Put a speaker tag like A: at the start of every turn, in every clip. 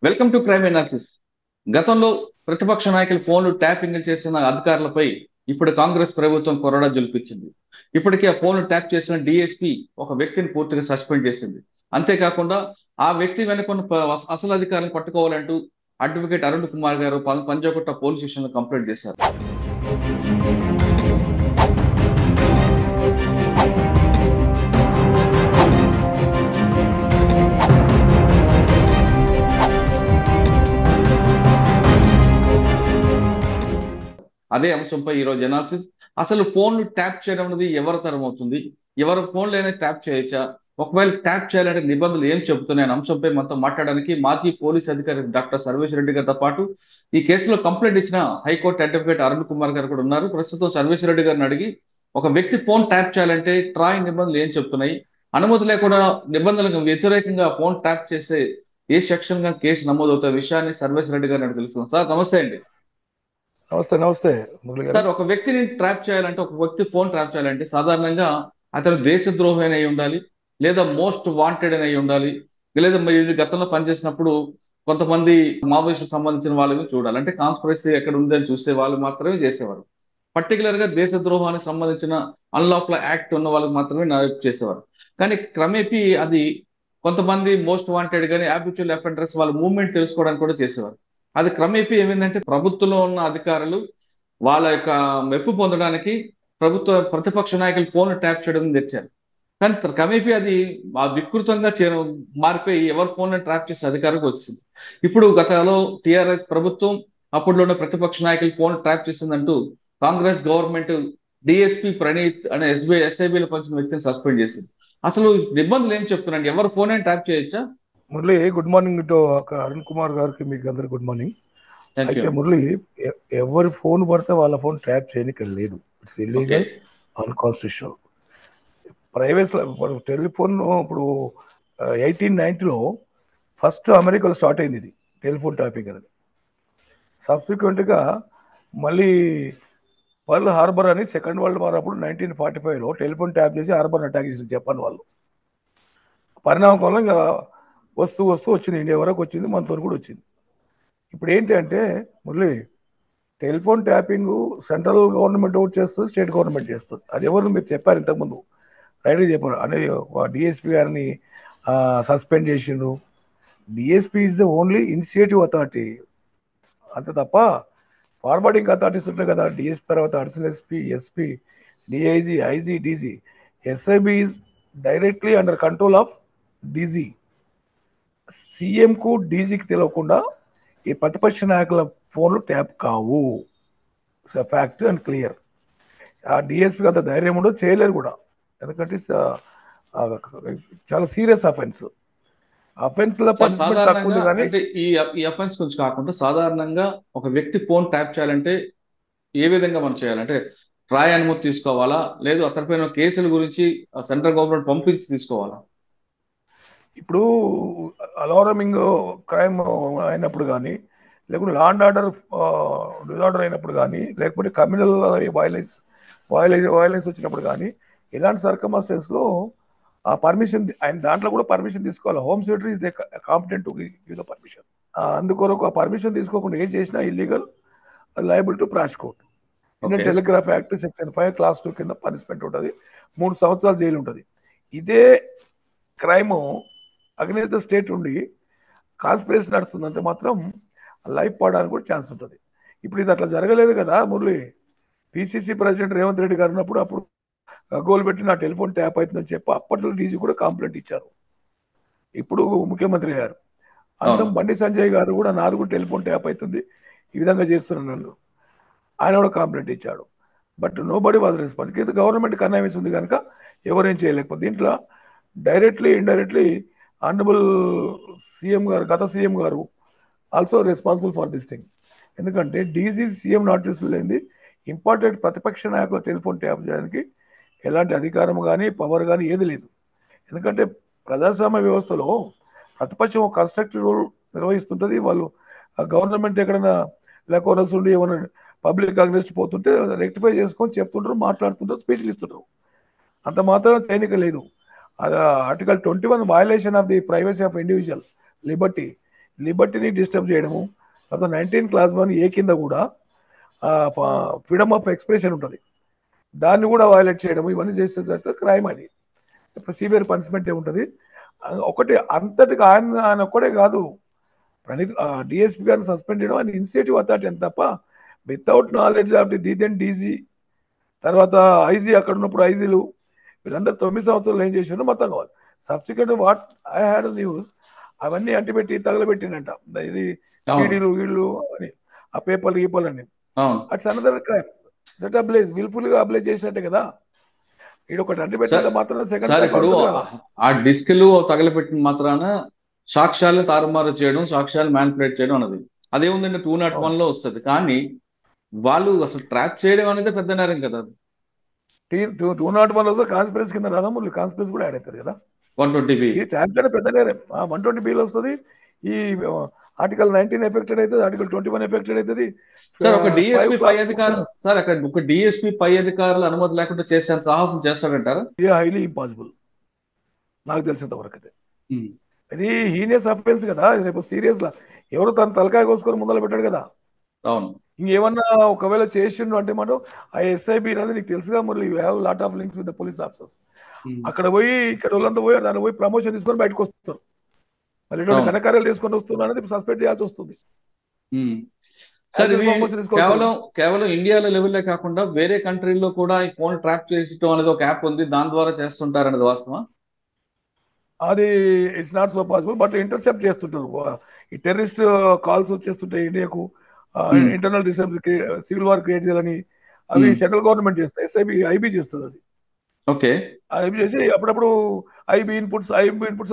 A: Welcome to crime analysis. గతంలో ప్రతిపక్ష నాయకులు ఫోన్లు ట్యాపింగ్ చేసిన అధికారులపై ఇప్పుడు కాంగ్రెస్ ప్రభుత్వం కొరడా జులిపించింది. ఇప్పటికే ఆ ఫోన్లు ట్యాప్ చేసిన డిఎస్పీ ఒక వ్యక్తిని పూర్తిగా సస్పెండ్ చేసింది. అంతేకాకుండా ఆ వ్యక్తి వెనుకున్న అసలు అధికారులను పట్టుకోవాలంటూ అడ్వకేట్ అరుణ్ కుమార్ గారు పంజాగుట్ట పోలీస్ స్టేషన్ లో కంప్లైంట్ చేశారు. అదే అంశంపై ఈ రోజు అనాలిసిస్. అసలు ఫోన్లు ట్యాప్ చేయడం అనేది ఎవరి తరం అవుతుంది, ఎవరి ఫోన్లైనా ట్యాప్ చేయొచ్చా, ఒకవేళ ట్యాప్ చేయాలంటే నిబంధనలు ఏం చెబుతున్నాయి అనే అంశంపై మనతో మాట్లాడడానికి మాజీ పోలీస్ అధికారి డాక్టర్ సర్వేశ్వర రెడ్డి గారితో పాటు ఈ కేసులో కంప్లైంట్ ఇచ్చిన హైకోర్టు అడ్వకేట్ అరుణ్ కుమార్ గారు కూడా ఉన్నారు. ప్రస్తుతం సర్వేశ్వర రెడ్డి గారిని అడిగి ఒక వ్యక్తి ఫోన్ ట్యాప్ చేయాలంటే ట్రాయ్ నిబంధనలు ఏం చెప్తున్నాయి, అనుమతి లేకుండా నిబంధనలకు వ్యతిరేకంగా ఫోన్ ట్యాప్ చేస్తే ఏ సెక్షన్ గా కేసు నమోదవుతాయి విషయాన్ని సర్వేశ్వర రెడ్డి గారిని తెలుసుకుందాం. సార్ నమస్తే అండి.
B: నమస్తే నమస్తే మురళి గారు.
A: సార్, ఒక వ్యక్తిని ట్రాప్ చేయాలంటే, ఒక వ్యక్తి ఫోన్ ట్రాప్ చేయాలంటే సాధారణంగా అతను దేశద్రోహి అని అయి ఉండాలి, లేదా మోస్ట్ వాంటెడ్ అని అయి ఉండాలి, లేదా మీరు గతంలో పనిచేసినప్పుడు కొంతమంది మావోయిస్టులకు సంబంధించిన వాళ్ళని చూడాలి. అంటే కాన్స్పిరసీ ఎక్కడ ఉందని చూస్తే వాళ్ళు మాత్రమే చేసేవారు. పర్టికులర్ గా దేశద్రోహానికి సంబంధించిన అన్లాఫుల్ యాక్ట్ ఉన్న వాళ్ళకి మాత్రమే చేసేవారు. కానీ క్రమేపీ అది కొంతమంది మోస్ట్ వాంటెడ్ కానీ హ్యాబిచువల్ అఫెండర్స్ వాళ్ళ మూవ్మెంట్ తెలుసుకోవడానికి కూడా చేసేవారు. అది క్రమేపీ ఏమైందంటే ప్రభుత్వంలో ఉన్న అధికారులు వాళ్ళ యొక్క మెప్పు పొందడానికి ప్రతిపక్ష నాయకులు ఫోన్ ట్యాప్ చేయడం తెచ్చారు. కానీ క్రమేపీ అది వికృతంగా మారిపోయి ఎవరి ఫోన్ ట్రాప్ చేసే అధికారికి వచ్చింది. ఇప్పుడు గతంలో టిఆర్ఎస్ ప్రభుత్వం అప్పుడులో ఉన్న ప్రతిపక్ష నాయకులు ఫోన్ ట్రాప్ చేసిందంటూ కాంగ్రెస్ గవర్నమెంట్ డిఎస్పీ ప్రణీత్ అనే ఎస్ఐబిలో పంచిన వ్యక్తిని సస్పెండ్ చేసింది. అసలు నిబంధనలు ఏం చెప్తున్నాండి, ఎవరి ఫోన్ అయినా ట్యాప్ చేయొచ్చా?
B: Murali, good morning to Arun Kumar గారికి, మీకు అందరికి గుడ్ మార్నింగ్. అయితే మురళి, ఎవరి ఫోన్ పడితే వాళ్ళ ఫోన్ ట్యాప్ చేయడానికి లేదు. It's illegal, unconstitutional. Private telephone ఇప్పుడు 1890లో ఫస్ట్ అమెరికాలో స్టార్ట్ అయింది ఇది టెలిఫోన్ ట్యాపింగ్ అనేది. సబ్సిక్వెంట్గా మళ్ళీ పర్ల్ హార్బర్ అని సెకండ్ వరల్డ్ వార్ అప్పుడు 1945లో టెలిఫోన్ ట్యాప్ చేసి హార్బర్ అటాక్ చేసింది జపాన్ వాళ్ళు. పరిణామం వల్ల ఇంకా వస్తూ వచ్చింది, ఇండియా వరకు వచ్చింది, మనతో కూడా వచ్చింది. ఇప్పుడు ఏంటి అంటే Murali, telephone tapping central government ఒకటి చేస్తుంది, స్టేట్ గవర్నమెంట్ చేస్తుంది. అది ఎవరు మీరు చెప్పారు ఇంతకుముందు, రైట్గా చెప్పారు. అనేది డిఎస్పీ గారిని సస్పెండ్ చేసిండ్రు. DSP is the only initiative authority, అంతే తప్ప ఫార్వర్డింగ్ అథారిటీస్ ఉంటాయి కదా. డిఎస్పీ తర్వాత additional SP, SP, DIG, IG, DG. SIB is directly under control of DG. సీఎంకు డీజీకి తెలియకుండా ఈ ప్రతిపక్ష నాయకుల ఫోన్లు ట్యాప్ కావు. Fact and clear. ఆ డిఎస్పీకి అంత ధైర్యం ఉండదు, చేయలేరు కూడా. ఎందుకంటే చాలా సీరియస్ అఫెన్స్. అఫెన్స్ లో పనిష్మెంట్ తక్కువ ఉంది. కానీ
A: ఈ అఫెన్స్ గురించి కాకుండా సాధారణంగా ఒక వ్యక్తి ఫోన్ ట్యాప్ చేయాలంటే ఏ విధంగా మనం చేయాలంటే ట్రాయ్ అనుమతి తీసుకోవాలా, లేదు అతనిపైన కేసుల గురించి సెంట్రల్ గవర్నమెంట్ పంపించి తీసుకోవాలా?
B: ఇప్పుడు అలారమింగ్ క్రైమ్ అయినప్పుడు కానీ, లేకుంటే లా అండ్ ఆర్డర్ డిజార్డర్ అయినప్పుడు కానీ, లేకపోతే కమ్యూనల్ వైలెన్స్ వచ్చినప్పుడు కానీ, ఇలాంటి సర్కమ్స్టెన్స్లో ఆ పర్మిషన్ ఆయన దాంట్లో కూడా పర్మిషన్ తీసుకోవాలి. Home secretary is they competent to give the permission. అందుకొరకు ఆ పర్మిషన్ తీసుకోకుండా ఏం చేసినా illegal, liable to prosecute. Indian telegraph act section 5 class 2 కింద పనిష్మెంట్ ఉంటుంది, 3 సంవత్సరాలు జైలు ఉంటుంది. ఇదే క్రైమ్ అగ్నేత స్టేట్ ఉండి కాన్స్పిరసీ నడుస్తుందంటే మాత్రం లైఫ్ పడడానికి కూడా ఛాన్స్ ఉంటుంది. ఇప్పుడు ఇది అట్లా జరగలేదు కదా మురళి. పిసిసి ప్రెసిడెంట్ రేవంత్ రెడ్డి గారు ఉన్నప్పుడు అప్పుడు గోల్ పెట్టి నా టెలిఫోన్ ట్యాప్ అవుతుందని చెప్పి అప్పట్లో డీజీ కూడా కంప్లైంట్ ఇచ్చారు. ఇప్పుడు ముఖ్యమంత్రి గారు అందం బండి సంజయ్ గారు కూడా నాది కూడా టెలిఫోన్ ట్యాప్ అవుతుంది, ఈ విధంగా చేస్తున్నాను, ఆయన కూడా కంప్లైంట్ ఇచ్చాడు. But nobody was response. కింద గవర్నమెంట్ కన్వీన్స్ ఉంది కనుక ఎవరేం చేయలేకపోతే దీంట్లో డైరెక్ట్లీ ఇండైరెక్ట్లీ ఆనరబుల్ సీఎం గారు, గత సీఎం గారు also responsible for this thing. ఎందుకంటే డీజీ సీఎం నోటీసులు లేనిది ఇంపార్టెంట్ ప్రతిపక్ష నాయకుల టెలిఫోన్ ట్యాప్ చేయడానికి ఎలాంటి అధికారం కానీ పవర్ కానీ ఏది లేదు. ఎందుకంటే ప్రజాస్వామ్య వ్యవస్థలో ప్రతిపక్షం ఒక కన్స్ట్రక్టివ్ రోల్ నిర్వహిస్తుంటుంది. వాళ్ళు గవర్నమెంట్ ఎక్కడైనా లేకపోతే ఉండి ఏమైనా పబ్లిక్ అగ్నెస్ట్ పోతుంటే రెక్టిఫై చేసుకొని చెప్తుంటారు, మాట్లాడుతుంటారు, స్పీచ్లు ఇస్తుంటారు. అంత మాత్రం సైనిక లేదు. అది article 21 violation of the privacy of individual liberty. లిబర్టీని డిస్టర్బ్ చేయడము, తర్వాత 19 Clause 1A కింద కూడా ఫ్రీడమ్ ఆఫ్ ఎక్స్ప్రెషన్ ఉంటుంది, దాన్ని కూడా వైలేట్ చేయడం, ఇవన్నీ చేస్తే క్రైమ్. అది సివియర్ పనిష్మెంట్ ఉంటుంది. ఒకటి అంతటికి ఆయన ఒక్కడే కాదు, ప్రణీత్ డిఎస్పీ గారిని సస్పెండ్ చేయడం ఆయన ఇనిషియేటివ్ అథారిటీ అని తప్ప without knowledge of the the then DG, తర్వాత ఐజీ, అక్కడ ఉన్నప్పుడు ఐజీలు వీళ్ళందరూ 9 సంవత్సరాలు ఏం చేశారో మొత్తం కావాలి. Subsequent what I had news అవన్నీ అంటిపెట్టి తగలబెట్టినంట, ఇది సీడీలు వీళ్ళు అని, ఆ పేపర్లు గీపర్లు అని. It's another crime. Set ablaze wilful గా అబ్లేజ్ చేసినట్టే కదా. ఇది ఒకటి అంటిపెట్టినంత మాత్రం సెకండ్
A: ఇప్పుడు ఆ డిస్క్లు తగలబెట్టిన మాత్రాన సాక్ష్యాలను తారుమారు చేయడం, సాక్ష్యాలు మ్యానిపులేట్ చేయడం అన్నది అదేముందంటే 201 లో వస్తుంది. కానీ వాళ్ళు అసలు ట్రాప్ చేయడం అనేది పెద్ద నేరం కదా.
B: 201 వస్తే కాన్స్పిరసీ కింద రాదా, మళ్ళీ కాన్స్పిరసీ కూడా యాడ్ అవుతుంది కదా.
A: 120B
B: ఈ ట్రాప్ చేయడం పెద్ద నేరం. 120Bలో వస్తుంది. ఈ ఆర్టికల్ 19 ఎఫెక్టెడ్ అవుతుంది, ఆర్టికల్ 21 ఎఫెక్టెడ్ అవుతుంది.
A: సార్ ఒక డిఎస్పీ పై అధికారులు, సార్ అక్కడ ఒక డిఎస్పీ పై అధికారులు అనుమతి లేకుండా చేసేంత సాహసం చేస్తాడంటారా?
B: హైలీ ఇంపాసిబుల్ నాకు తెలిసినంత వరకు అయితే. ఇది హీనియస్ అఫెన్స్ కదా, రేపు సీరియస్ లా ఎవరు తన తలకాయ కోసుకొని ముందర పెట్టాడు కదా.
A: అవును.
B: ఇంకేమన్నా ఒకవేళ చేసిండు అంటే మనం ఆ ఎస్ఐబి అనేది నీకు తెలుసుగా, మరి you have lot of links with the police officers. అక్కడ పోయి ఇక్కడ వాళ్ళంతా పోయి దాన్ని పోయి ప్రమోషన్ తీసుకొని బయటకు వస్తారు. మళ్ళీ ఇటువంటి ఘనకార్యాలు తీసుకొని వస్తున్నా అనేది సస్పెండ్ చేయాల్సి వస్తుంది.
A: సార్ ఇది కేవలం ఇండియాలో లెవెల్లో కాకుండా వేరే కంట్రీల్లో కూడా ఈ ఫోన్ ట్రాప్ చేసడం అనేది ఒక యాప్ ఉంది, దాని ద్వారా చేస్తుంటారు అనేది వాస్తవా?
B: అది it's not so possible, but intercept చేస్తుంటారు. ఈ టెర్రరిస్ట్ కాల్స్ వచ్చేస్తుంటాయి ఇండియాకు, ఇంటర్నల్ సివిల్ వార్ క్రియేట్ చేయాలని, అవి సెంట్రల్ గవర్నమెంట్ చేస్తాయి, ఐబీ చేస్తుంది. అది
A: ఓకే,
B: ఐబీ చేసి అప్పుడప్పుడు ఐబీ ఇన్పుట్స్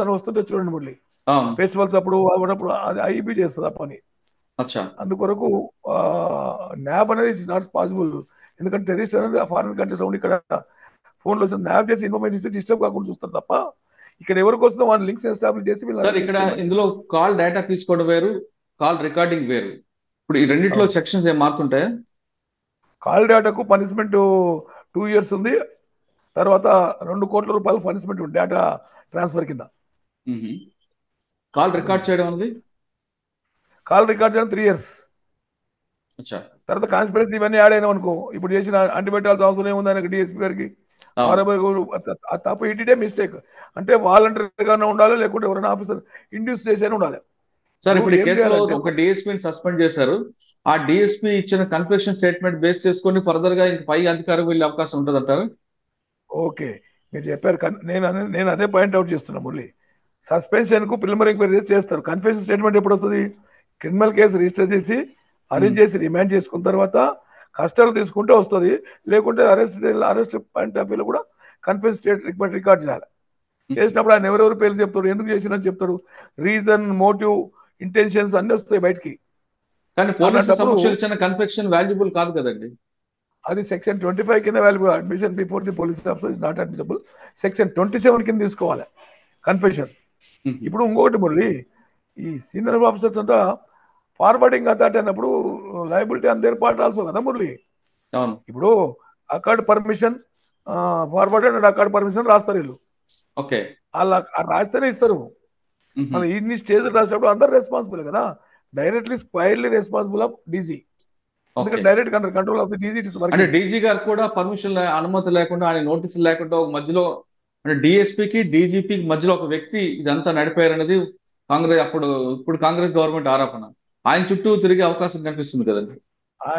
B: అని వస్తుంటే చూడండి, మళ్ళీ ఫెస్టివల్స్ అప్పుడు అది ఐబీ చేస్తుంది ఆ పని. అందుకొరకు న్యాబ్ అనేది ఇట్స్ నాట్ పాసిబుల్, ఎందుకంటే టెర్రరిస్ట్ అనేది ఫారిన్ కంట్రీస్ ఉండి ఇక్కడ ఫోన్లో న్యాబ్ చేసి ఇన్ఫర్మేషన్ డిస్టర్బ్ కాకుండా చూస్తారు తప్ప ఇక్కడ ఎవరికి వస్తుందో వాళ్ళ లింక్స్ ఎస్టాబ్లిష్ చేసి
A: ఇక్కడ ఇందులో కాల్ డేటా తీసుకోవడం వేరు, కాల్ రికార్డింగ్ వేరు. ఇప్పుడు ఈ రెండిట్లో సెక్షన్స్ ఏం మారుతుంటాయా?
B: కాల్ డేటాకు పనిష్మెంట్ 2 years ఉంది, తర్వాత 2 కోట్ల రూపాయలు పనిష్మెంట్ ఉంది డేటా ట్రాన్స్ఫర్ కింద.
A: కాల్ రికార్డ్ చేయడం ఉంది,
B: కాల్ రికార్డ్ చేయడం 3 years. తర్వాత కాన్స్పిరసీ ఇవన్నీ యాడ్ అయినా అనుకో, ఇప్పుడు చేసిన అంటిపెట్టాల్సిన అవసరం ఏముంది ఆయనకి, డిఎస్పీ గారికి తప్ప ఇటే మిస్టేక్ అంటే వాలంటరీగానే ఉండాలి, లేకుంటే ఎవరైనా ఆఫీసర్ ఇండ్యూస్ చేసే ఉండాలి.
A: సార్ ఇప్పుడు ఈ కేసులో ఒక డిఎస్పీని సస్పెండ్ చేశారు, ఆ డిఎస్పీ ఇచ్చిన కన్ఫెషన్ స్టేట్మెంట్ బేస్ చేసుకొని ఫర్దర్ గా ఇంక పై అధికారం వెళ్ళే అవకాశం ఉంటుంది అంటారు?
B: ఓకే, మీరు చెప్పారు. నేను అదే పాయింట్ అవుట్ చేస్తున్నా. మురళి, సస్పెన్షన్ కు ప్రిలిమినరీ ఎంక్వైరీ చేస్తారు. కన్ఫెషన్ స్టేట్మెంట్ ఎప్పుడు వస్తుంది? క్రిమినల్ కేసు రిజిస్టర్ చేసి అరెస్ట్ చేసి రిమాండ్ చేసుకున్న తర్వాత కస్టడీ తీసుకుంటే వస్తుంది, లేకుంటే అరెస్ట్ పాయింట్ ఆఫ్ వ్యూలో కూడా కన్ఫెషన్ స్టేట్మెంట్ రికార్డ్ చేయాలి. చేసినప్పుడు ఆయన ఎవరెవరు పేర్లు చెప్తాడు, ఎందుకు చేసినని చెప్తాడు, రీజన్, మోటివ్, ఇంటెన్షన్స్ అన్ని వస్తాయి బయటికి.
A: కానీ పోలీసు కన్ఫెషన్ వాల్యుబుల్ కాదు కదండి.
B: అది సెక్షన్ 25 కింద valuable. Admission before the police officer is not admissible. Section 27 కింద తీసుకోవాలి కన్ఫెషన్. ఇప్పుడు ఇంకొకటి మురళి, ఈ సీనియర్ ఆఫీసర్స్ అంతా ఫార్వర్డింగ్ అథారిటీ అన్నప్పుడు liability on their part also కదా మురళి. ఇప్పుడు accord permission forward and accord permission రాస్తారు వీళ్ళు.
A: ఓకే,
B: అలా రాస్తేనే ఇస్తారు. మళ్ళీ ఇన్ని స్టేజ్ రాసినప్పుడు అందరు రెస్పాన్సిబుల్ కదా. డైరెక్ట్లీ స్క్వైర్లీ రెస్పాన్సిబుల్ ఆఫ్ డీజీ, ఎందుకంటే direct control of the DG.
A: అంటే డీజీ గారు కూడా పర్మిషన్ అనుమతి లేకుండా, ఆయన నోటీసులు లేకుండా ఒక మధ్యలో, అంటే డిఎస్పీకి డీజీపీకి మధ్యలో ఒక వ్యక్తి ఇదంతా నడిపారనేది ఇప్పుడు కాంగ్రెస్ గవర్నమెంట్ ఆరోపణ. ఆయన చుట్టూ తిరిగే అవకాశం కనిపిస్తుంది కదండి.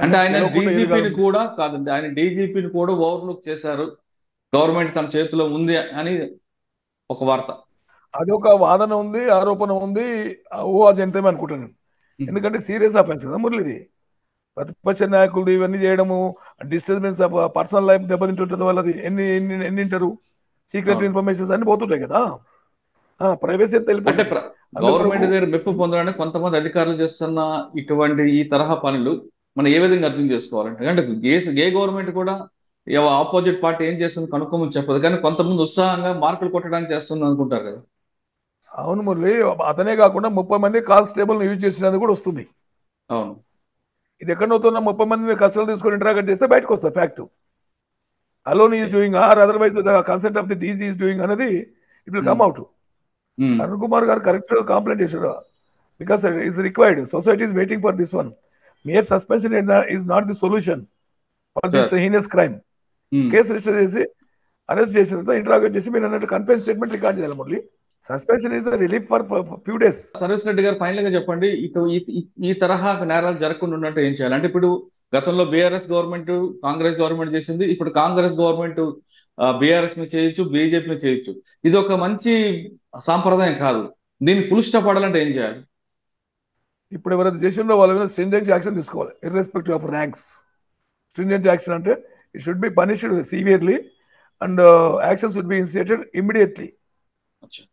A: అంటే ఆయన డీజీపీని కూడా కాదండి, ఆయన డీజీపీని కూడా ఓవర్లుక్ చేశారు, గవర్నమెంట్ తన చేతిలో ఉంది అని ఒక వార్త.
B: అదొక వాదన ఉంది, ఆరోపణ ఉంది, ఊహాజనితమే అనుకుంటాను నేను. ఎందుకంటే సీరియస్ అఫెన్స్ కదా మురళి ఇది. ప్రతిపక్ష నాయకులు ఇవన్నీ చేయడము, డిస్టర్బెన్స్ ఆఫ్ పర్సనల్ లైఫ్ దెబ్బతింటుంటుంది వాళ్ళది. ఎన్ని వింటారు, సీక్రెట్ ఇన్ఫర్మేషన్స్ అన్ని పోతుంటాయి కదా, ప్రైవసీ
A: అంటే గవర్నమెంట్ దగ్గర మెప్పు పొందడానికి కొంతమంది అధికారులు చేస్తున్న ఇటువంటి ఈ తరహా పనులు మనం ఏ విధంగా అర్థం చేసుకోవాలంటే, అంటే ఏ గవర్నమెంట్ కూడా ఆపోజిట్ పార్టీ ఏం చేస్తుంది కనుక్కోమని చెప్పదు, కానీ కొంతమంది ఉత్సాహంగా మార్కులు కొట్టడానికి చేస్తుంది అనుకుంటారు కదా.
B: అవును మురళి, అతనే కాకుండా 30 మంది కానిస్టేబుల్ యూజ్ చేసినది కూడా వస్తుంది.
A: అవును,
B: ఇది ఎక్కడవుతున్న 30 మంది కష్టాలు తీసుకొని ఇంటరాగేట్ చేస్తే బయటకు వస్తుంది fact. Alone is doing or otherwise the consent of the DG is doing అనేది it will come out. Arun Kumar garu correct complaint చేశాడు. because it is required. Society is waiting for this one. Mere suspension is not the solution for this
A: sir
B: heinous crime. Case register చేసి arrest చేసిన తర్వాత interrogate చేసి మీరు అన్నట్టు కన్ఫెన్స్ statement record చేయాలి. Murali, suspension is the relief for few days.
A: Surveys Reddy గారు final గా చెప్పండి, ఈ తరహా నేరాలు జరగకుండా ఉన్నట్టు ఏం చేయాలి? అంటే ఇప్పుడు గతంలో బీఆర్ఎస్ గవర్నమెంట్ కాంగ్రెస్ గవర్నమెంట్ చేసింది, ఇప్పుడు కాంగ్రెస్ గవర్నమెంట్ బీఆర్ఎస్ ని చేయొచ్చు, బీజేపీని చేయొచ్చు. ఇది ఒక మంచి సాంప్రదాయం కాదు. దీన్ని పులిష్టపడాలంటే ఏం చేయాలి?
B: ఇప్పుడు ఎవరైతే చేసిందో వాళ్ళ మీద స్ట్రింజెంట్ యాక్షన్ తీసుకోవాలి, irrespective of ranks. Stringent action అంటే it should be punished severely and action should be initiated immediately.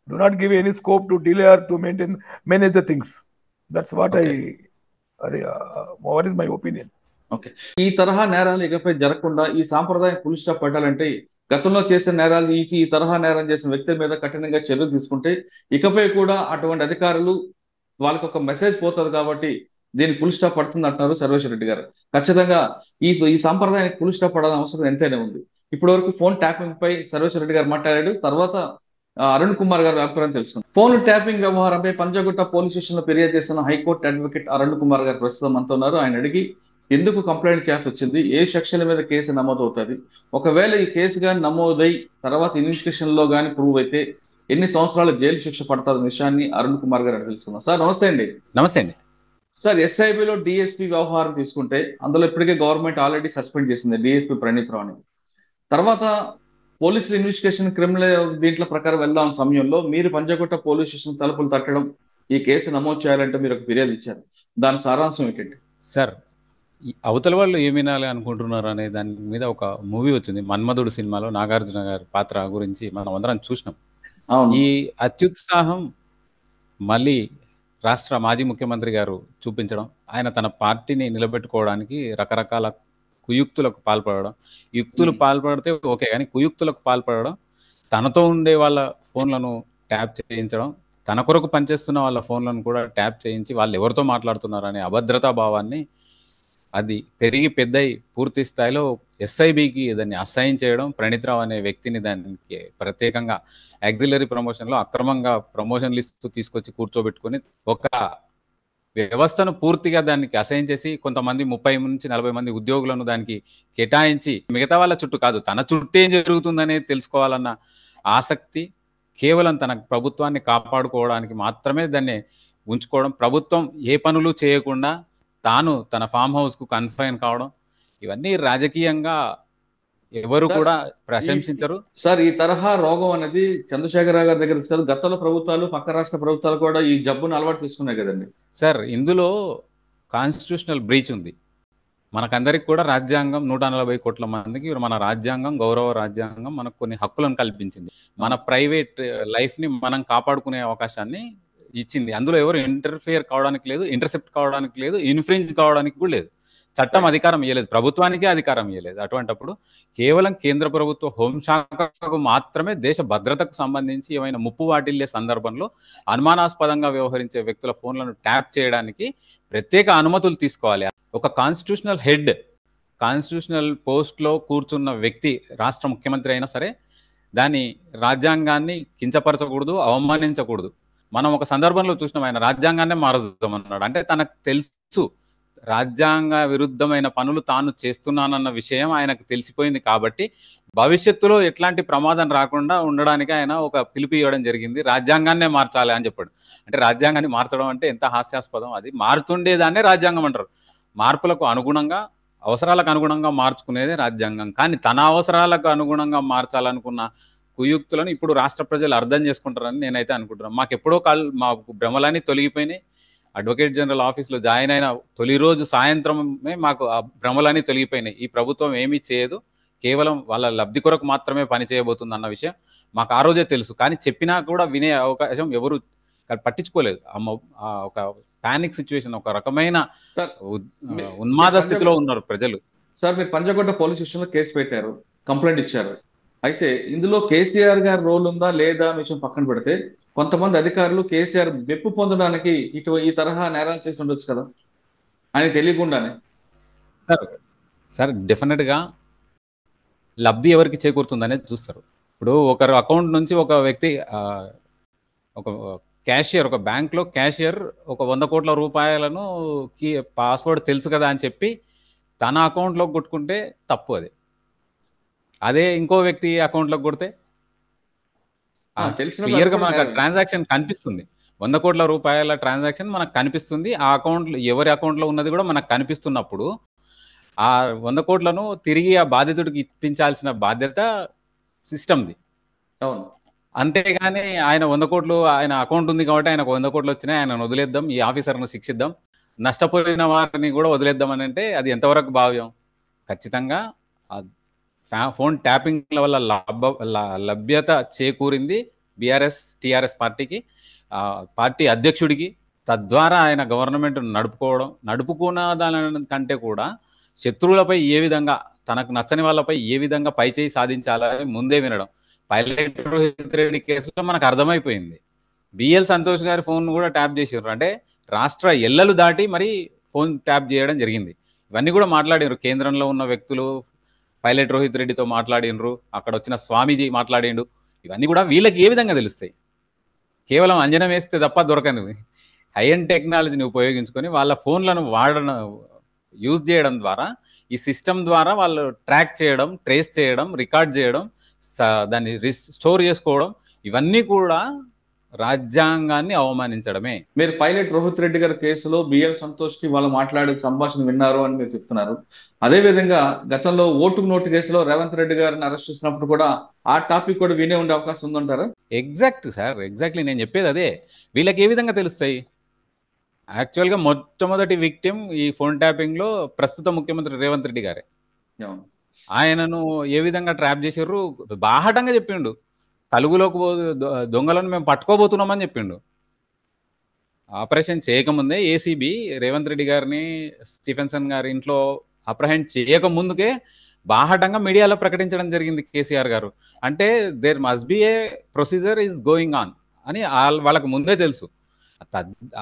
B: Do not give any scope to delay or to manage the things. That's what what is my opinion.
A: Okay, ఈ తరహా నేరాలు ఇకపై జరగకుండా ఈ సాంప్రదాయం పులిష్టపడాలంటే గతంలో చేసిన నేరాలు ఈ తరహా నేరం చేసిన వ్యక్తి మీద కఠినంగా చర్యలు తీసుకుంటే ఇకపై కూడా అటువంటి అధికారులు వాళ్ళకి ఒక మెసేజ్ పోతుంది కాబట్టి దీన్ని పులిస్టాప్ పడుతుంది అంటున్నారు సర్వేశ్వర రెడ్డి గారు. ఖచ్చితంగా ఈ సాంప్రదాయానికి పులిస్టాప్ పడాల్సిన అవసరం ఎంతైనా ఉంది. ఇప్పటి వరకు ఫోన్ ట్యాపింగ్ పై సర్వేశ్వర రెడ్డి గారు మాట్లాడాడు. తర్వాత అరుణ్ కుమార్ గారి అభిప్రాయం తెలుసుకుందాం. ఫోన్ ట్యాపింగ్ వ్యవహారంపై పంజాగుట్ట పోలీస్ స్టేషన్ లో ఫిర్యాదు చేసిన హైకోర్టు అడ్వకేట్ అరుణ్ కుమార్ గారు ప్రస్తుతం మనతో ఉన్నారు. ఆయన అడిగి ఎందుకు కంప్లైంట్ చేయాల్సి వచ్చింది, ఏ సెక్షన్ల మీద కేసు నమోదు అవుతుంది, ఒకవేళ ఈ కేసు కానీ నమోదై తర్వాత ఇన్వెస్టిగేషన్ లో కానీ ప్రూవ్ అయితే ఎన్ని సంవత్సరాల జైలు శిక్ష పడుతుంది విషయాన్ని అరుణ్ కుమార్ గారు తెలుసుకున్నాం. సార్ నమస్తే అండి.
C: నమస్తే అండి.
A: సార్, ఎస్ఐబిలో డిఎస్పీ వ్యవహారం తీసుకుంటే అందులో ఇప్పటికే గవర్నమెంట్ ఆల్రెడీ సస్పెండ్ చేసింది డిఎస్పీ ప్రణీత్ రావుని. తర్వాత పోలీసులు ఇన్వెస్టిగేషన్ క్రిమినల్ దీంట్లో ప్రకారం వెళ్దాం సమయంలో మీరు పంజాగుట్ట పోలీస్ స్టేషన్ తలుపులు తట్టడం, ఈ కేసు నమోదు చేయాలంటే మీరు ఒక ఫిర్యాదు ఇచ్చారు. దాని సారాంశం ఏంటంటే
C: సార్, అవతల వాళ్ళు ఏమి వినాలి అనుకుంటున్నారు అనే దాని మీద ఒక మూవీ వచ్చింది, మన్మధుడు సినిమాలో నాగార్జున గారి పాత్ర గురించి మనం అందరం చూసినాం. ఈ అత్యుత్సాహం మళ్ళీ రాష్ట్ర మాజీ ముఖ్యమంత్రి గారు చూపించడం, ఆయన తన పార్టీని నిలబెట్టుకోవడానికి రకరకాల కుయుక్తులకు పాల్పడడం, యుక్తులు పాల్పడితే ఓకే, కానీ కుయుక్తులకు పాల్పడడం, తనతో ఉండే వాళ్ళ ఫోన్లను ట్యాప్ చేయించడం, తన కొరకు పనిచేస్తున్న వాళ్ళ ఫోన్లను కూడా ట్యాప్ చేయించి వాళ్ళు ఎవరితో మాట్లాడుతున్నారు అనే అభద్రతా భావాన్ని అది పెరిగి పెద్దయి పూర్తి స్థాయిలో ఎస్ఐబికి దాన్ని అసైన్ చేయడం, ప్రణీత్ రావు అనే వ్యక్తిని దానికి ప్రత్యేకంగా యాక్సిలరీ ప్రమోషన్లో అక్రమంగా ప్రమోషన్ లిస్టు తీసుకొచ్చి కూర్చోబెట్టుకొని ఒక వ్యవస్థను పూర్తిగా దానికి అసైన్ చేసి కొంతమంది 30 నుంచి 40 మంది ఉద్యోగులను దానికి కేటాయించి మిగతా వాళ్ళ చుట్టూ కాదు తన చుట్టూ ఏం జరుగుతుందనేది తెలుసుకోవాలన్న ఆసక్తి, కేవలం తన ప్రభుత్వాన్ని కాపాడుకోవడానికి మాత్రమే దాన్ని ఉంచుకోవడం, ప్రభుత్వం ఏ పనులు చేయకుండా తాను తన ఫామ్ హౌస్కు కన్ఫైన్ కావడం, ఇవన్నీ రాజకీయంగా ఎవరు కూడా ప్రశంసించరు.
A: సార్, ఈ తరహా రోగం అనేది చంద్రశేఖరరావు గారి దగ్గర కాదు, గతంలో ప్రభుత్వాలు పక్క రాష్ట్ర ప్రభుత్వాలు కూడా ఈ జబ్బును అలవాటు చేసుకున్నాయి కదండి.
C: సార్, ఇందులో కాన్స్టిట్యూషనల్ బ్రీచ్ ఉంది. మనకందరికి కూడా రాజ్యాంగం 140 కోట్ల మందికి మన రాజ్యాంగం, గౌరవ రాజ్యాంగం మనకు కొన్ని హక్కులను కల్పించింది. మన ప్రైవేట్ లైఫ్ని మనం కాపాడుకునే అవకాశాన్ని ఇచ్చింది. అందులో ఎవరు ఇంటర్ఫియర్ కావడానికి లేదు, ఇంటర్సెప్ట్ కావడానికి లేదు, ఇన్ఫ్లుయెన్స్ కావడానికి కూడా లేదు. చట్టం అధికారం ఇవ్వలేదు, ప్రభుత్వానికే అధికారం ఇవ్వలేదు. అటువంటప్పుడు కేవలం కేంద్ర ప్రభుత్వ హోంశాఖకు మాత్రమే దేశ భద్రతకు సంబంధించి ఏమైనా ముప్పు వాటిల్లే సందర్భంలో అనుమానాస్పదంగా వ్యవహరించే వ్యక్తుల ఫోన్లను ట్యాప్ చేయడానికి ప్రత్యేక అనుమతులు తీసుకోవాలి. ఒక కాన్స్టిట్యూషనల్ హెడ్, కాన్స్టిట్యూషనల్ పోస్ట్లో కూర్చున్న వ్యక్తి రాష్ట్ర ముఖ్యమంత్రి అయినా సరే దాని రాజ్యాంగాన్ని కించపరచకూడదు, అవమానించకూడదు. మనం ఒక సందర్భంలో చూసినాం, ఆయన రాజ్యాంగాన్నే మారుద్దామన్నాడు. అంటే తనకు తెలుసు రాజ్యాంగ విరుద్ధమైన పనులు తాను చేస్తున్నానన్న విషయం ఆయనకు తెలిసిపోయింది. కాబట్టి భవిష్యత్తులో ఎట్లాంటి ప్రమాదం రాకుండా ఉండడానికి ఆయన ఒక పిలుపు ఇవ్వడం జరిగింది, రాజ్యాంగాన్నే మార్చాలి అని చెప్పాడు. అంటే రాజ్యాంగాన్ని మార్చడం అంటే ఎంత హాస్యాస్పదం. అది మారుతుండేదాన్నే రాజ్యాంగం అంటారు. మార్పులకు అనుగుణంగా, అవసరాలకు అనుగుణంగా మార్చుకునేదే రాజ్యాంగం. కానీ తన అవసరాలకు అనుగుణంగా మార్చాలనుకున్న కుయుక్తులను ఇప్పుడు రాష్ట్ర ప్రజలు అర్థం చేసుకుంటారని నేనైతే అనుకుంటున్నాను. మాకు ఎప్పుడో మాకు భ్రమలన్నీ తొలగిపోయినాయి. అడ్వకేట్ జనరల్ ఆఫీస్లో జాయిన్ అయిన తొలి రోజు సాయంత్రమే మాకు ఆ భ్రమలన్నీ తొలగిపోయినాయి. ఈ ప్రభుత్వం ఏమీ చేయదు, కేవలం వాళ్ళ లబ్ధి కొరకు మాత్రమే పని చేయబోతుంది అన్న విషయం మాకు ఆ రోజే తెలుసు. కానీ చెప్పినా కూడా వినే అవకాశం ఎవరు పట్టించుకోలేదు. ఒక పానిక్ సిచ్యువేషన్, ఒక రకమైన ఉన్మాద స్థితిలో ఉన్నారు ప్రజలు.
A: సార్, మీరు పంజాగుట్ట పోలీస్ స్టేషన్లో కేసు పెట్టారు, కంప్లైంట్ ఇచ్చారు. అయితే ఇందులో కేసీఆర్ గారి రోల్ ఉందా లేదా విషయం పక్కన పెడితే కొంతమంది అధికారులు కేసీఆర్ మెప్పు పొందడానికి ఈ తరహా నేరాలు చేసి ఉండొచ్చు కదా అని తెలియకుండానే.
C: సార్ డెఫినెట్గా లబ్ధి ఎవరికి చేకూరుతుంది అనేది చూస్తారు. ఇప్పుడు ఒకరు అకౌంట్ నుంచి ఒక వ్యక్తి ఒక క్యాషియర్, ఒక బ్యాంక్లో క్యాషియర్ ఒక 100 కోట్ల రూపాయలను పాస్వర్డ్ తెలుసు కదా అని చెప్పి తన అకౌంట్లోకి కొట్టుకుంటే తప్పు అది. అదే ఇంకో వ్యక్తి అకౌంట్లోకి కొడితే
A: తెలిసిన
C: క్లియర్గా మనకు ఆ ట్రాన్సాక్షన్ కనిపిస్తుంది. 100 కోట్ల రూపాయల ట్రాన్సాక్షన్ మనకు కనిపిస్తుంది. ఆ అకౌంట్లో ఎవరి అకౌంట్లో ఉన్నది కూడా మనకు కనిపిస్తున్నప్పుడు ఆ 100 కోట్లను తిరిగి ఆ బాధితుడికి ఇప్పించాల్సిన బాధ్యత సిస్టమ్ది.
A: అవును.
C: అంతేగాని ఆయన 100 కోట్లు ఆయన అకౌంట్ ఉంది కాబట్టి ఆయనకు 100 కోట్లు వచ్చినాయి, ఆయన వదిలేద్దాం, ఈ ఆఫీసర్ను శిక్షిద్దాం, నష్టపోయిన వారిని కూడా వదిలేద్దాం అని అంటే అది ఎంతవరకు భావ్యం? ఖచ్చితంగా ఫోన్ ట్యాపింగ్ల వల్ల లభ్యత చేకూరింది బీఆర్ఎస్ టీఆర్ఎస్ పార్టీకి, పార్టీ అధ్యక్షుడికి. తద్వారా ఆయన గవర్నమెంట్ నడుపుకున్న దాని కంటే కూడా శత్రువులపై ఏ విధంగా, తనకు నచ్చని వాళ్ళపై ఏ విధంగా పైచేయి సాధించాలని ముందే వినడం. పైలట్ రోహిత్ రెడ్డి కేసులో మనకు అర్థమైపోయింది. బిఎల్ సంతోష్ గారి ఫోన్ కూడా ట్యాప్ చేసారు. అంటే రాష్ట్ర ఎల్లలు దాటి మరి ఫోన్ ట్యాప్ చేయడం జరిగింది. ఇవన్నీ కూడా మాట్లాడినారు. కేంద్రంలో ఉన్న వ్యక్తులు పైలట్ రోహిత్ రెడ్డితో మాట్లాడినరు, అక్కడ వచ్చిన స్వామీజీ మాట్లాడిండు. ఇవన్నీ కూడా వీళ్ళకి ఏ విధంగా తెలుస్తాయి? కేవలం అంజనం వేస్తే తప్ప దొరకనివి. హై అండ్ టెక్నాలజీని ఉపయోగించుకొని వాళ్ళ ఫోన్లను యూజ్ చేయడం ద్వారా, ఈ సిస్టమ్ ద్వారా వాళ్ళు ట్రాక్ చేయడం, ట్రేస్ చేయడం, రికార్డ్ చేయడం, దాన్ని స్టోర్ చేసుకోవడం, ఇవన్నీ కూడా రాజ్యాంగాన్ని అవమానించడమే.
A: మీరు పైలట్ రోహిత్ రెడ్డి గారి కేసులో బిఎల్ సంతోష్ కి వాళ్ళు మాట్లాడే సంభాషణ విన్నారు అని మీరు చెప్తున్నారు. అదే విధంగా గతంలో ఓటుకు నోటు కేసులో రేవంత్ రెడ్డి గారిని అరెస్ట్ చేసినప్పుడు కూడా ఆ టాపిక్ కూడా వినే ఉండే అవకాశం ఉందంటారా?
C: ఎగ్జాక్ట్ సార్, ఎగ్జాక్ట్లీ నేను చెప్పేది అదే. వీళ్ళకి ఏ విధంగా తెలుస్తాయి? యాక్చువల్గా మొట్టమొదటి విక్టిమ్ ఈ ఫోన్ ట్యాపింగ్ లో ప్రస్తుత ముఖ్యమంత్రి రేవంత్ రెడ్డి గారే. ఆయనను ఏ విధంగా ట్రాప్ చేసారు బాహటంగా చెప్పిండు. కలుగులోకి దొంగలను మేము పట్టుకోబోతున్నామని చెప్పిండు. ఆపరేషన్ చేయకముందే ఏసీబీ రేవంత్ రెడ్డి గారిని స్టీఫెన్సన్ గారి ఇంట్లో అప్రహెండ్ చేయక ముందుకే బాహటంగా మీడియాలో ప్రకటించడం జరిగింది కేసీఆర్ గారు. అంటే there must be a procedure is going on అని వాళ్ళకు ముందే తెలుసు.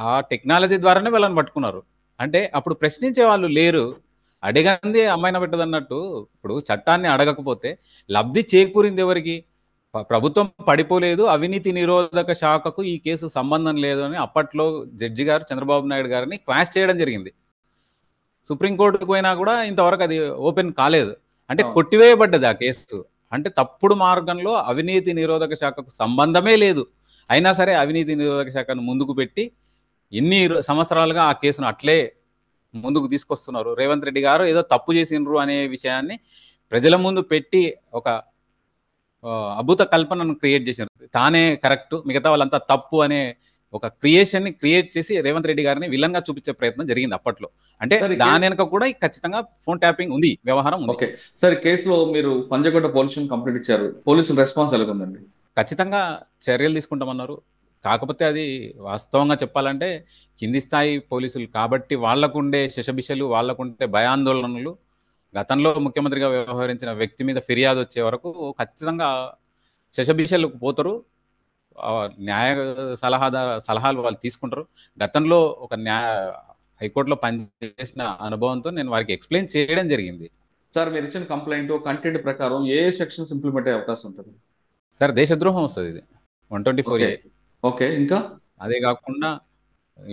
C: ఆ టెక్నాలజీ ద్వారానే వాళ్ళని పట్టుకున్నారు. అంటే అప్పుడు ప్రశ్నించే వాళ్ళు లేరు. అడిగంది అమ్మాయిన పెట్టదన్నట్టు ఇప్పుడు చట్టాన్ని అడగకపోతే లబ్ధి చేకూరింది ఎవరికి? ప్రభుత్వం పడిపోలేదు, అవినీతి నిరోధక శాఖకు ఈ కేసు సంబంధం లేదు అని అప్పట్లో జడ్జి గారు చంద్రబాబు నాయుడు గారిని క్వాష్ చేయడం జరిగింది. సుప్రీంకోర్టుకు పోయినా కూడా ఇంతవరకు అది ఓపెన్ కాలేదు. అంటే కొట్టివేయబడ్డది ఆ కేసు. అంటే తప్పుడు మార్గంలో అవినీతి నిరోధక శాఖకు సంబంధమే లేదు. అయినా సరే అవినీతి నిరోధక శాఖను ముందుకు పెట్టి ఇన్ని సంవత్సరాలుగా ఆ కేసును అట్లే ముందుకు తీసుకొస్తున్నారు. రేవంత్ రెడ్డి గారు ఏదో తప్పు చేసిండ్రు అనే విషయాన్ని ప్రజల ముందు పెట్టి ఒక అద్భుత కల్పనను క్రియేట్ చేశారు. తానే కరెక్ట్, మిగతా వాళ్ళంతా తప్పు అనే ఒక క్రియేషన్ ని క్రియేట్ చేసి రేవంత్ రెడ్డి గారిని విలన్గా చూపించే ప్రయత్నం జరిగింది అప్పట్లో. అంటే దాని వెనుక కూడా ఖచ్చితంగా ఫోన్ ట్యాపింగ్ ఉంది, వ్యవహారం ఉంది.
A: ఓకే సరే, కేసులో మీరు పంజగుట్ట పోలీసులు కంప్లీట్ ఇచ్చారు. పోలీసుల రెస్పాన్స్ ఎలా ఉందండి?
C: ఖచ్చితంగా చర్యలు తీసుకుంటామన్నారు. కాకపోతే అది వాస్తవంగా చెప్పాలంటే కింది స్థాయి పోలీసులు కాబట్టి వాళ్ళకుండే శశబిషలు, వాళ్ళకుండే భయాందోళనలు, గతంలో ముఖ్యమంత్రిగా వ్యవహరించిన వ్యక్తి మీద ఫిర్యాదు వచ్చే వరకు ఖచ్చితంగా శశబిషలకు పోతారు. న్యాయ సలహాలు వాళ్ళు తీసుకుంటారు. గతంలో ఒక హైకోర్టులో పనిచేసిన అనుభవంతో నేను వారికి ఎక్స్ప్లెయిన్ చేయడం జరిగింది.
A: సార్, మీరు ఇచ్చిన కంప్లైంట్ కంటెంట్ ప్రకారం ఏ సెక్షన్స్ ఇంప్లిమెంట్ అయ్యే అవకాశం ఉంటుంది?
C: సార్, దేశద్రోహం వస్తుంది ఇది 124A.
A: ఓకే, ఇంకా
C: అదే కాకుండా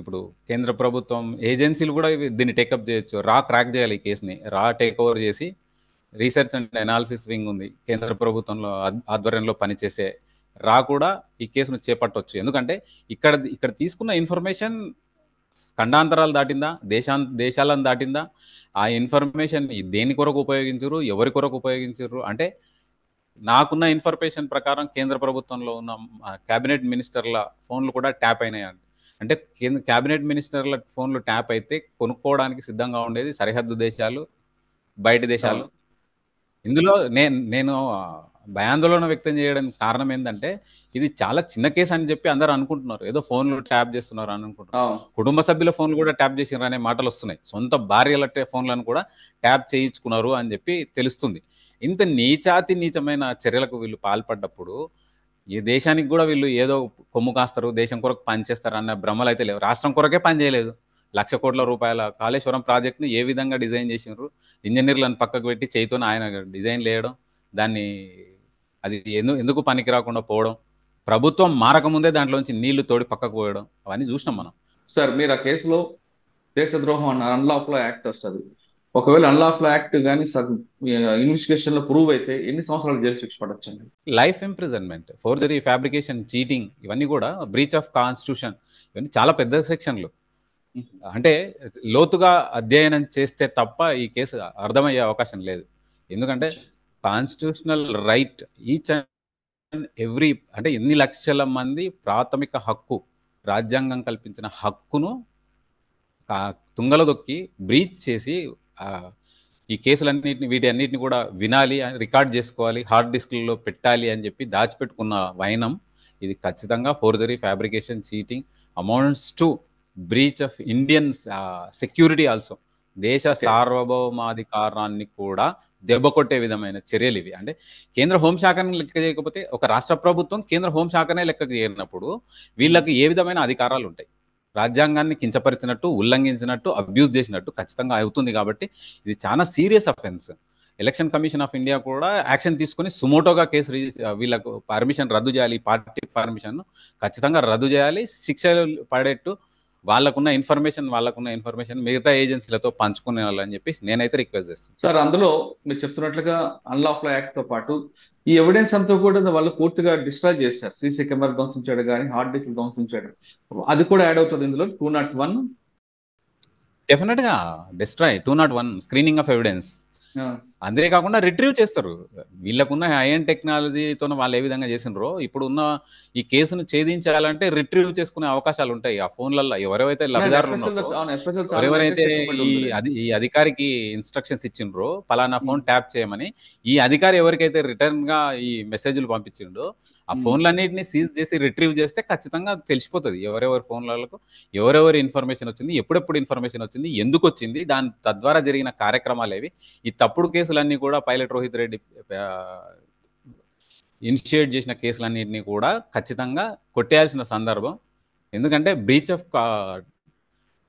C: ఇప్పుడు కేంద్ర ప్రభుత్వం ఏజెన్సీలు కూడా దీన్ని టేకప్ చేయొచ్చు. క్రాక్ చేయాలి ఈ కేసుని, టేక్ ఓవర్ చేసి రీసెర్చ్ అండ్ అనాలిసిస్ వింగ్ ఉంది కేంద్ర ప్రభుత్వంలో ఆధ్వర్యంలో పనిచేసే కూడా ఈ కేసును చేపట్టవచ్చు. ఎందుకంటే ఇక్కడ తీసుకున్న ఇన్ఫర్మేషన్ ఖండాంతరాలు దాటిందా, దేశాలను దాటిందా, ఆ ఇన్ఫర్మేషన్ దేని కొరకు ఉపయోగించరు, ఎవరి కొరకు ఉపయోగించరు అంటే నాకున్న ఇన్ఫర్మేషన్ ప్రకారం కేంద్ర ప్రభుత్వంలో ఉన్న క్యాబినెట్ మినిస్టర్ల ఫోన్లు కూడా ట్యాప్ అయినాయి. అంటే క్యాబినెట్ మినిస్టర్ల ఫోన్లు ట్యాప్ అయితే కొనుక్కోవడానికి సిద్ధంగా ఉండేది సరిహద్దు దేశాలు, బయట దేశాలు. ఇందులో నేను భయాందోళన వ్యక్తం చేయడానికి కారణం ఏంటంటే ఇది చాలా చిన్న కేసు అని చెప్పి అందరూ అనుకుంటున్నారు. ఏదో ఫోన్లు ట్యాప్ చేస్తున్నారు అని అనుకుంటున్నారు. కుటుంబ సభ్యుల ఫోన్లు కూడా ట్యాప్ చేసినారు అనే మాటలు వస్తున్నాయి. సొంత భార్యల ఫోన్లను కూడా ట్యాప్ చేయించుకున్నారు అని చెప్పి తెలుస్తుంది. ఇంత నీచమైన చర్యలకు వీళ్ళు పాల్పడ్డప్పుడు ఈ దేశానికి కూడా వీళ్ళు ఏదో కొమ్ము కాస్తారు, దేశం కొరకు పనిచేస్తారు అన్న భ్రమలు అయితే లేవు. రాష్ట్రం కొరకే పనిచేయలేదు. 1,00,000 కోట్ల రూపాయల కాళేశ్వరం ప్రాజెక్ట్ని ఏ విధంగా డిజైన్ చేసినారు, ఇంజనీర్లను పక్కకు పెట్టి చేయితో ఆయన డిజైన్ లేయడం, దాన్ని అది ఎందుకు పనికి రాకుండా పోవడం, ప్రభుత్వం మారకముందే దాంట్లోంచి నీళ్లు తోడి పక్కకు పోయడం అవన్నీ చూసినాం మనం.
A: సార్ మీరు ఆ కేసులో దేశద్రోహం అన్న అన్లాఫుల్ యాక్ట్ వస్తుంది. ఒకవేళ అన్లాఫుల్ యాక్ట్ కానీ ఇన్వెస్టిగేషన్ లో ప్రూవ్ అయితే ఎన్ని సంవత్సరాలు జైలు శిక్ష పడొచ్చండి?
C: Life imprisonment, forgery, fabrication, cheating ఇవన్నీ కూడా బ్రీచ్ ఆఫ్ కాన్స్టిట్యూషన్, ఇవన్నీ చాలా పెద్ద సెక్షన్లు. అంటే లోతుగా అధ్యయనం చేస్తే తప్ప ఈ కేసు అర్థమయ్యే అవకాశం లేదు. ఎందుకంటే constitutional right each and every, అంటే ఎన్ని లక్షల మంది ప్రాథమిక హక్కు, రాజ్యాంగం కల్పించిన హక్కును తుంగలో దొక్కి బ్రీచ్ చేసి ఈ కేసులన్నింటిని వీటన్నిటిని కూడా వినాలి, రికార్డ్ చేసుకోవాలి, హార్డ్ డిస్క్లలో పెట్టాలి అని చెప్పి దాచిపెట్టుకున్న వైనం ఇది ఖచ్చితంగా forgery, fabrication, cheating, amounts to breach of Indian security also. దేశ సార్వభౌమాధికారాన్ని కూడా దెబ్బ కొట్టే విధమైన చర్యలు ఇవి. అంటే కేంద్ర హోంశాఖను లెక్క చేయకపోతే, ఒక రాష్ట్ర ప్రభుత్వం కేంద్ర హోంశాఖనే లెక్క చేయనప్పుడు వీళ్ళకి ఏ విధమైన అధికారాలు ఉంటాయి? రాజ్యాంగాన్ని కించపరిచినట్టు, ఉల్లంఘించినట్టు, అబ్యూజ్ చేసినట్టు ఖచ్చితంగా అవుతుంది. కాబట్టి ఇది చాలా serious offence. Election commission of India కూడా యాక్షన్ తీసుకుని సుమోటోగా కేసు వీళ్ళకు పర్మిషన్ రద్దు చేయాలి, పార్టీ పర్మిషన్ ఖచ్చితంగా రద్దు చేయాలి, శిక్షలు పడేట్టు వాళ్ళకున్న ఇన్ఫర్మేషన్ మిగతా ఏజెన్సీలతో పంచుకునే వాళ్ళని చెప్పి నేనైతే రిక్వెస్ట్ చేస్తాను.
A: సార్ అందులో మీరు చెప్తున్నట్లుగా అన్లాఫుల్ యాక్ట్ తో పాటు ఈ ఎవిడెన్స్ అంతా కూడా వాళ్ళు పూర్తిగా డిస్ట్రాయ్ చేశారు. సీసీ కెమెరా ధ్వంసం చేయడం కానీ, హార్డ్ డిస్క్ ధ్వంసం చేయడం, అది కూడా యాడ్ అవుతుంది ఇందులో. 201
C: డెఫినెట్ గా డిస్ట్రాయ్, 201 స్క్రీనింగ్ ఆఫ్ ఎవిడెన్స్. అంతేకాకుండా రిట్రీవ్ చేస్తారు. వీళ్ళకున్న హైఎండ్ టెక్నాలజీతో వాళ్ళు ఏ విధంగా చేసినారో ఇప్పుడు ఉన్న ఈ కేసును ఛేదించాలంటే రిట్రీవ్ చేసుకునే అవకాశాలు ఉంటాయి. ఆ ఫోన్లలో ఎవరైతే లబ్ధిదారులు ఉన్నారో, ఎవరైతే ఈ అధికారికి ఇన్స్ట్రక్షన్స్ ఇచ్చిండ్రో పలానా ఫోన్ ట్యాప్ చేయమని, ఈ అధికారి ఎవరికైతే రిటర్న్ గా ఈ మెసేజ్లు పంపించిండో ఆ ఫోన్లన్నింటినీ సీజ్ చేసి రిట్రీవ్ చేస్తే ఖచ్చితంగా తెలిసిపోతుంది ఎవరెవరి ఫోన్లకు ఎవరెవరి ఇన్ఫర్మేషన్ వచ్చింది, ఎప్పుడెప్పుడు ఇన్ఫర్మేషన్ వచ్చింది, ఎందుకు వచ్చింది, దాని తద్వారా జరిగిన కార్యక్రమాలు ఏవి. ఈ తప్పుడు కేసులన్నీ కూడా పైలట్ రోహిత్ రెడ్డి ఇనిషియేట్ చేసిన కేసులన్నింటినీ కూడా ఖచ్చితంగా కొట్టేయాల్సిన సందర్భం. ఎందుకంటే బ్రీచ్ ఆఫ్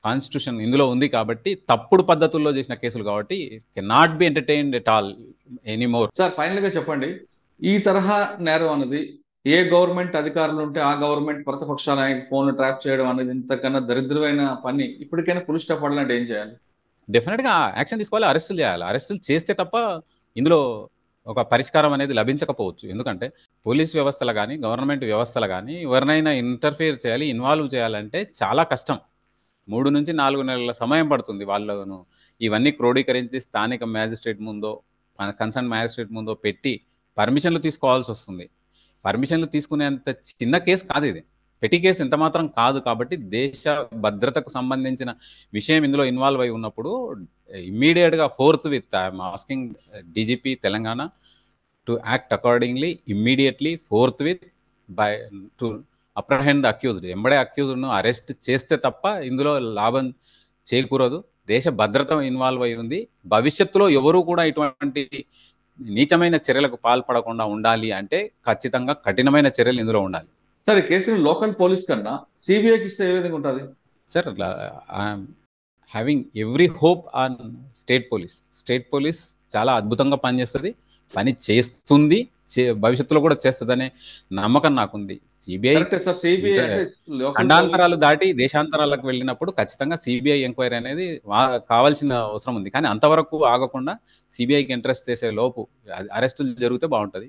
C: కాన్స్టిట్యూషన్ ఇందులో ఉంది కాబట్టి, తప్పుడు పద్ధతుల్లో చేసిన కేసులు కాబట్టి cannot be entertained at all anymore.
A: Sir final గా చెప్పండి, ఈ తరహా నేరం అనేది ఏ గవర్నమెంట్ అధికారులు ఉంటే ఆ గవర్నమెంట్ ప్రతిపక్షాల ఫోన్ ట్రాప్ చేయడం అనేది ఇంతకన్నా దరిద్రమైన పని. ఇప్పటికైనా ఫుల్ స్టాప్ పడాలంటే ఏం చేయాలి?
C: డెఫినెట్ గా యాక్షన్ తీసుకోవాలి, అరెస్టులు చేయాలి. అరెస్టులు చేస్తే తప్ప ఇందులో ఒక పరిష్కారం అనేది లభించకపోవచ్చు. ఎందుకంటే పోలీస్ వ్యవస్థలు కానీ, గవర్నమెంట్ వ్యవస్థలు కానీ ఎవరినైనా ఇంటర్ఫియర్ చేయాలి, ఇన్వాల్వ్ చేయాలంటే చాలా కష్టం. 3 నుంచి 4 నెలల సమయం పడుతుంది. వాళ్ళను ఇవన్నీ క్రోడీకరించి స్థానిక మ్యాజిస్ట్రేట్ ముందో, కన్సర్న్ మ్యాజిస్ట్రేట్ ముందో పెట్టి పర్మిషన్లు తీసుకోవాల్సి వస్తుంది. పర్మిషన్లు తీసుకునేంత చిన్న కేసు కాదు ఇది, పెట్టి కేసు ఎంత మాత్రం కాదు. కాబట్టి దేశ భద్రతకు సంబంధించిన విషయం ఇందులో ఇన్వాల్వ్ అయి ఉన్నప్పుడు ఇమ్మీడియట్గా fourth with I'm asking DGP Telangana to act accordingly immediately, fourth with by to apprehend accused. ఎంబడే అక్యూజ్డ్ను అరెస్ట్ చేస్తే తప్ప ఇందులో లాభం చేకూరదు. దేశ భద్రత ఇన్వాల్వ్ అయి ఉంది. భవిష్యత్తులో ఎవరు కూడా ఇటువంటి నీచమైన చర్యలకు పాల్పడకుండా ఉండాలి అంటే ఖచ్చితంగా కఠినమైన చర్యలు ఇందులో ఉండాలి.
A: సార్ ఈ కేసుని లోకల్ పోలీస్ కన్నా సిబిఐకి ఇస్తే ఏ విధంగా ఉంటుంది?
C: Sir I'm having every hope on state police. State police చాలా అద్భుతంగా పనిచేస్తుంది, పని చేస్తుంది, భవిష్యత్తులో కూడా చేస్తుందనే నమ్మకం నాకుంది. సిబిఐ ఖండాంతరాలు దాటి దేశాంతరాలకు వెళ్ళినప్పుడు ఖచ్చితంగా సిబిఐ ఎంక్వైరీ అనేది కావాల్సిన అవసరం ఉంది. కానీ అంతవరకు ఆగకుండా సిబిఐకి ఇంట్రెస్ట్ చేసే లోపు అరెస్టులు జరిగితే బాగుంటుంది.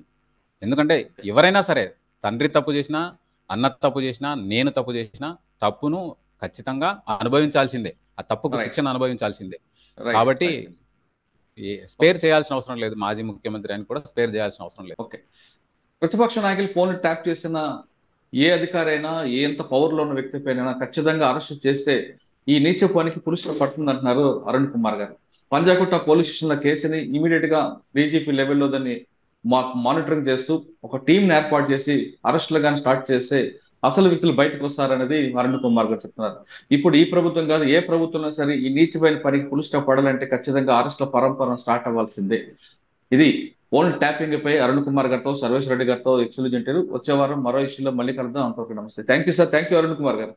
C: ఎందుకంటే ఎవరైనా సరే తండ్రి తప్పు చేసినా, అన్న తప్పు చేసినా, నేను తప్పు చేసినా తప్పును ఖచ్చితంగా అనుభవించాల్సిందే, ఆ తప్పుకు శిక్షను అనుభవించాల్సిందే. కాబట్టి స్పేర్ చేయాల్సిన అవసరం లేదు. మాజీ ముఖ్యమంత్రి అని కూడా స్పేర్ చేయాల్సిన అవసరం లేదు.
A: ఓకే, ప్రతిపక్ష నాయకులు ఫోన్ ట్యాప్ చేసిన ఏ అధికారైనా, ఎంత పవర్లో ఉన్న వ్యక్తి పైన ఖచ్చితంగా అరెస్ట్ చేస్తే ఈ నీచ పనికి పురుషులు పడుతుంది అంటున్నారు అరుణ్ కుమార్ గారు. పంజాగుట్ట పోలీస్ స్టేషన్ల కేసుని ఇమీడియట్ గా డీజీపీ లెవెల్లో దాన్ని మానిటరింగ్ చేస్తూ ఒక టీంని ఏర్పాటు చేసి అరెస్టులు కానీ స్టార్ట్ చేస్తే అసలు వ్యక్తులు బయటకు వస్తారనేది అరుణ్ కుమార్ గారు చెప్తున్నారు. ఇప్పుడు ఈ ప్రభుత్వం కాదు, ఏ ప్రభుత్వంలో సరే ఈ నీచమైన పనికి పుల్ స్టాప్ పడాలంటే ఖచ్చితంగా అరెస్టుల పరంపర స్టార్ట్ అవ్వాల్సిందే. ఇది ఫోన్ ట్యాపింగ్ పై అరుణ్ కుమార్ గారితో, సర్వేశ్వర రెడ్డి గారితో ఎక్స్క్లూజివ్ ఇంటర్వ్యూ. వచ్చే వారం మరో ఇష్యూలో మళ్ళీ కలుద్దాం. అంతవరకు నమస్తే. Thank you sir. Thank you Arun Kumar గారు.